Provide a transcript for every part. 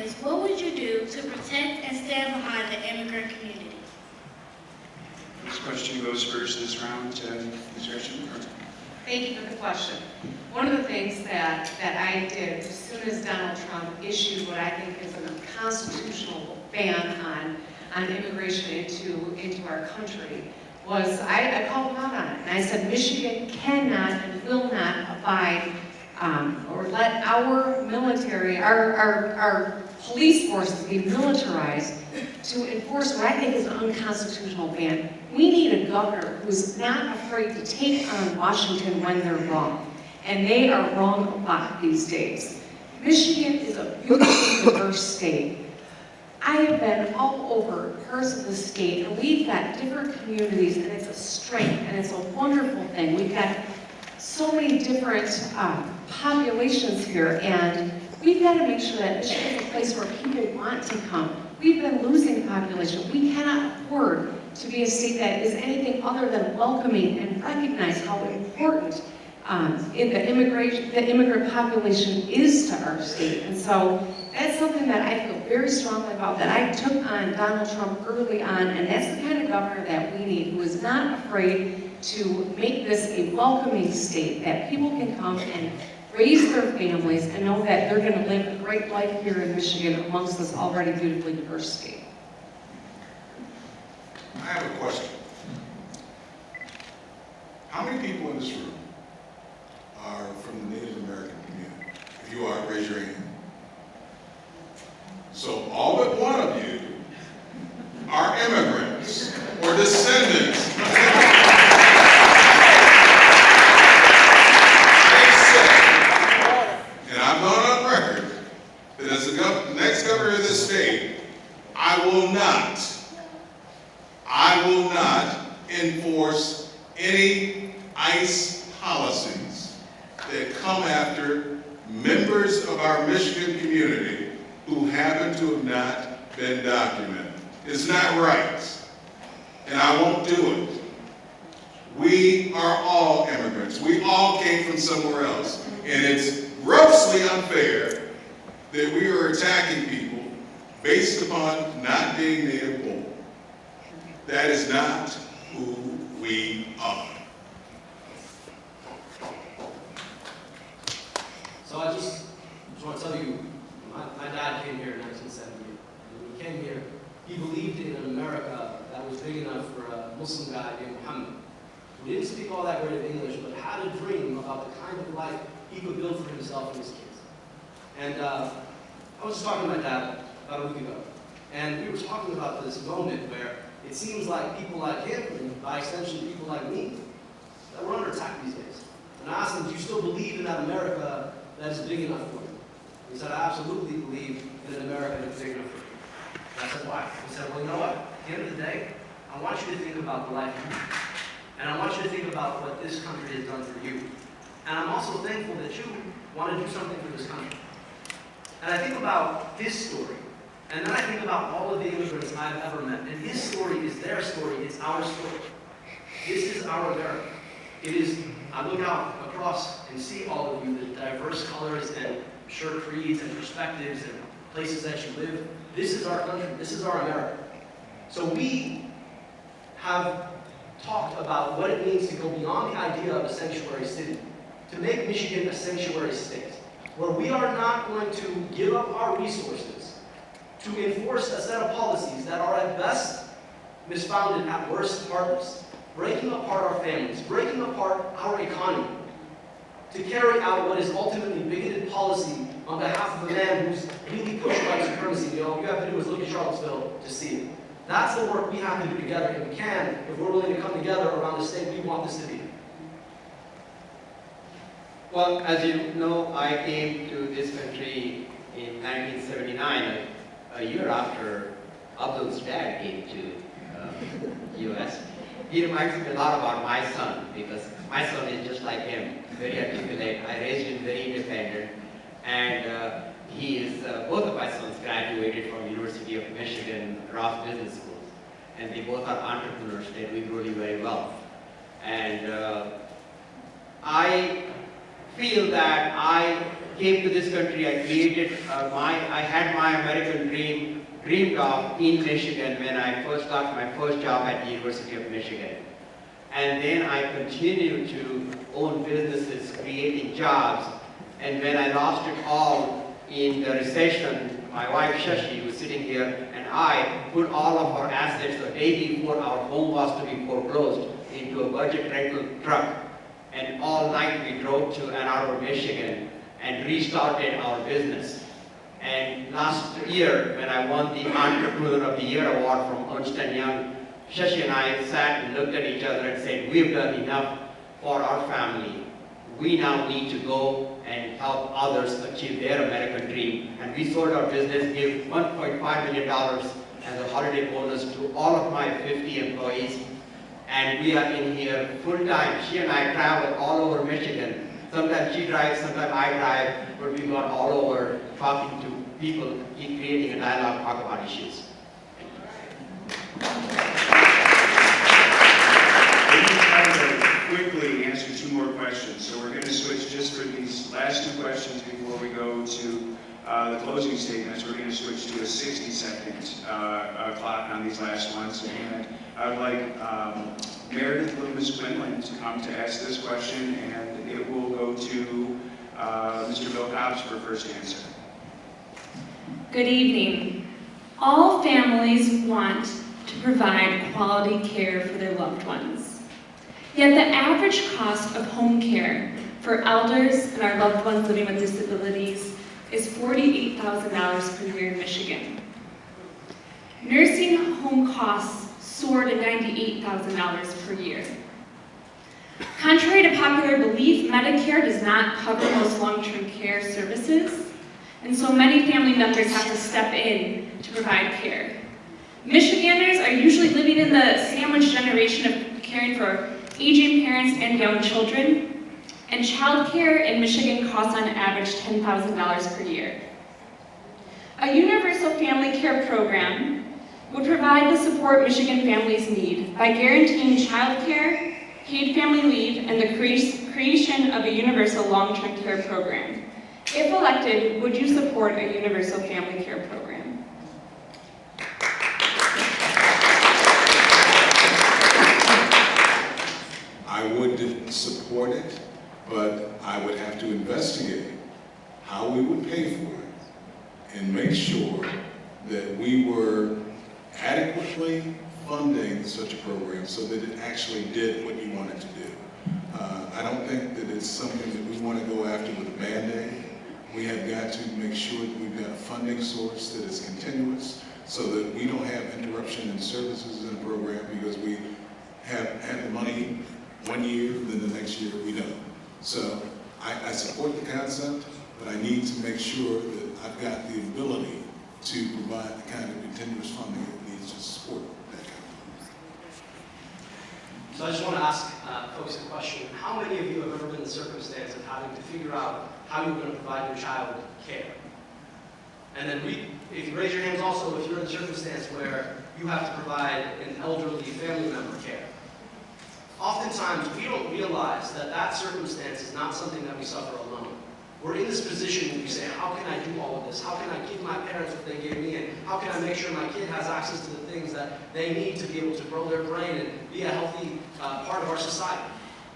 is, what would you do to protect and stand behind the immigrant community? This question goes first this round to Ms. Gershon. Thank you for the question. One of the things that I did as soon as Donald Trump issued what I think is a constitutional ban on immigration into our country was I called him out on it. And I said, Michigan cannot and will not abide or let our military, our police forces be militarized to enforce what I think is an unconstitutional ban. We need a governor who's not afraid to take on Washington when they're wrong. And they are wrong a lot these days. Michigan is a beautifully diverse state. I have been all over parts of the state, and we've got different communities, and it's a strength, and it's a wonderful thing. We've got so many different populations here, and we've got to make sure that Michigan is a place where people want to come. We've been losing population. We cannot afford to be a state that is anything other than welcoming and recognize how important the immigrant population is to our state. And so that's something that I feel very strongly about, that I took on Donald Trump early on, and that's the kind of governor that we need, who is not afraid to make this a welcoming state, that people can come and raise their families and know that they're going to live a great life here in Michigan amongst this already beautifully diverse state. I have a question. How many people in this room are from the Native American community? If you are, raise your hand. So all but one of you are immigrants or descendants. And I've gone on record that as the next governor of this state, I will not enforce any ICE policies that come after members of our Michigan community who happen to have not been documented. It's not right, and I won't do it. We are all immigrants. We all came from somewhere else, and it's grossly unfair that we are attacking people based upon not being native born. That is not who we are. So I just want to tell you, my dad came here in 1970. When he came here, he believed in an America that was big enough for a Muslim guy named Muhammad, who didn't speak all that great of English, but had a dream about the kind of life he could build for himself and his kids. And I was just talking to my dad about a week ago, and we were talking about this moment where it seems like people like him, and by extension people like me, that we're under attack these days. And I asked him, do you still believe in that America that is big enough for you? He said, I absolutely believe in an America that's big enough for you. And I said, why? He said, well, you know what? At the end of the day, I want you to think about the life you have. And I want you to think about what this country has done for you. And I'm also thankful that you want to do something for this country. And I think about his story. And then I think about all of the immigrants I've ever met. And his story is their story, it's our story. This is our America. It is, I look out across and see all of you, the diverse colors and sure creeds and perspectives and places that you live. This is our country, this is our America. So we have talked about what it means to go beyond the idea of a sanctuary city, to make Michigan a sanctuary state, where we are not going to give up our resources to enforce a set of policies that are at best misfounded, at worst heartless, breaking apart our families, breaking apart our economy, to carry out what is ultimately bigoted policy on behalf of a man who's really pushed white supremacy. All you have to do is look at Charlottesville to see it. That's the work we have to do together, and we can if we're willing to come together around the state we want this to be. Well, as you know, I came to this country in 1979, a year after Abdul's dad came to U.S. He reminds me a lot about my son, because my son is just like him, very articulate. I raised him very independent, and he is, both of my sons graduated from University of Michigan Ross Business School, and they both are entrepreneurs. They're doing really very well. And I feel that I came to this country, I created I had my American dreamed of in Michigan when I first got my first job at the University of Michigan. And then I continued to own businesses, creating jobs. And when I lost it all in the recession, my wife Shashi, who's sitting here, and I put all of our assets the day before our home was to be foreclosed into a budget rental truck. And all night we drove to Ann Arbor, Michigan, and restarted our business. And last year, when I won the Entrepreneur of the Year award from Ernst & Young, Shashi and I sat and looked at each other and said, we've done enough for our family. We now need to go and help others achieve their American dream. And we sold our business, gave $1.5 million as a holiday bonus to all of my 50 employees. And we are in here full time. She and I travel all over Michigan. Sometimes she drives, sometimes I drive, but we got all over talking to people, creating a dialogue, talk about issues. We're going to try to quickly answer two more questions. So we're going to switch just for these last two questions before we go to the closing statements. We're going to switch to a 60-second clock on these last ones. And I would like Meredith Loomis Quinlan to come to ask this question, and it will go to Mr. Bill Cobbs for first answer. Good evening. All families want to provide quality care for their loved ones. Yet the average cost of home care for elders and our loved ones living with disabilities is $48,000 per year in Michigan. Nursing home costs soar to $98,000 per year. Contrary to popular belief, Medicare does not cover most long-term care services, and so many family members have to step in to provide care. Michiganders are usually living in the sandwich generation of caring for aging parents and young children, and child care in Michigan costs on average $10,000 per year. A universal family care program would provide the support Michigan families need by guaranteeing child care, paid family leave, and the creation of a universal long-term care program. If elected, would you support a universal family care program? I would support it, but I would have to investigate how we would pay for it and make sure that we were adequately funding such a program so that it actually did what you want it to do. I don't think that it's something that we want to go after with a Band-Aid. We have got to make sure that we've got a funding source that is continuous so that we don't have interruption in services in the program because we have the money one year, then the next year we don't. So I support the concept, but I need to make sure that I've got the ability to provide the kind of continuous funding that needs to support that kind of funding. So I just want to ask folks a question. How many of you have ever been in the circumstance of having to figure out how you're going to provide your child care? And then if you raise your hands also, if you're in a circumstance where you have to provide an elderly family member care. Oftentimes, we don't realize that that circumstance is not something that we suffer alone. We're in this position where we say, how can I do all of this? How can I give my parents what they gave me? And how can I make sure my kid has access to the things that they need to be able to grow their brain and be a healthy part of our society?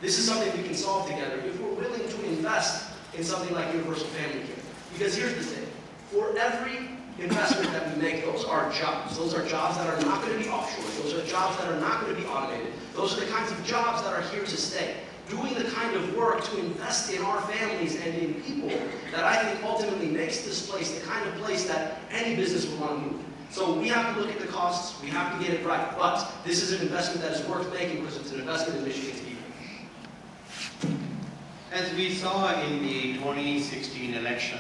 This is something we can solve together if we're willing to invest in something like universal family care. Because here's the thing. For every investment that we make, those are jobs. Those are jobs that are not going to be offshore. Those are jobs that are not going to be automated. Those are the kinds of jobs that are here to stay. Doing the kind of work to invest in our families and in people that I think ultimately makes this place the kind of place that any business would want to move. So we have to look at the costs. We have to get it right. But this is an investment that is worth making because it's an investment in Michigan's people. As we saw in the 2016 election,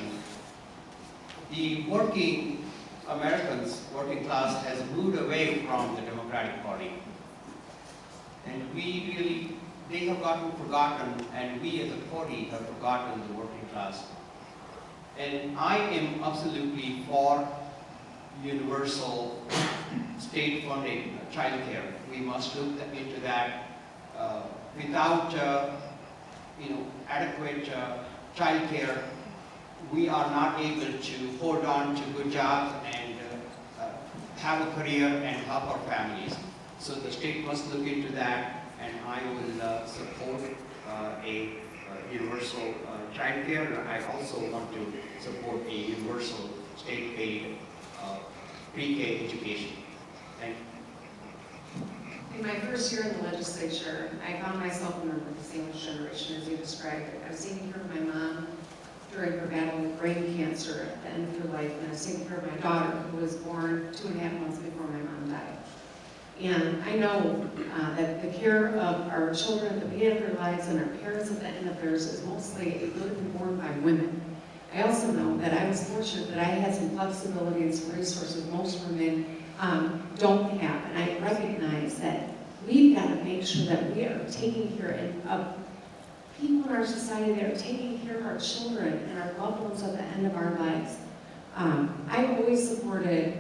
the working Americans, working class, has moved away from the Democratic Party. And they have gotten forgotten, and we as a party have forgotten the working class. And I am absolutely for universal state funding child care. We must look into that. Without adequate child care, we are not able to hold on to good jobs and have a career and help our families. So the state must look into that, and I will support a universal child care. I also want to support a universal state-paid pre-K education. Thank you. In my first year in the legislature, I found myself a member of the sandwich generation, as you described it. I was taking care of my mom during her battle with brain cancer at the end of her life, and I was taking care of my daughter, who was born 2.5 months before my mom died. And I know that the care of our children at the beginning of their lives and our parents at the end of theirs is mostly a burden borne by women. I also know that I was fortunate that I had some flexibility and some resources most women don't have. And I recognize that we've got to make sure that we are taking care of people in our society that are taking care of our children and our loved ones at the end of our lives. I've always supported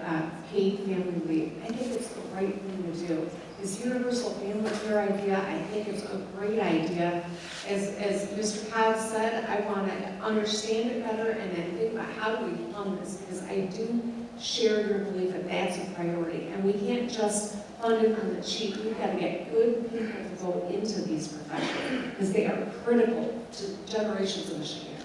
paid family leave. I think it's the right thing to do. This universal family care idea, I think it's a great idea. As Mr. Kyle said, I want to understand it better and then think about how do we fund this, because I do share your belief that that's a priority. And we can't just fund it on the cheap. We've got to get good people to go into these professions because they are critical to generations of Michiganders.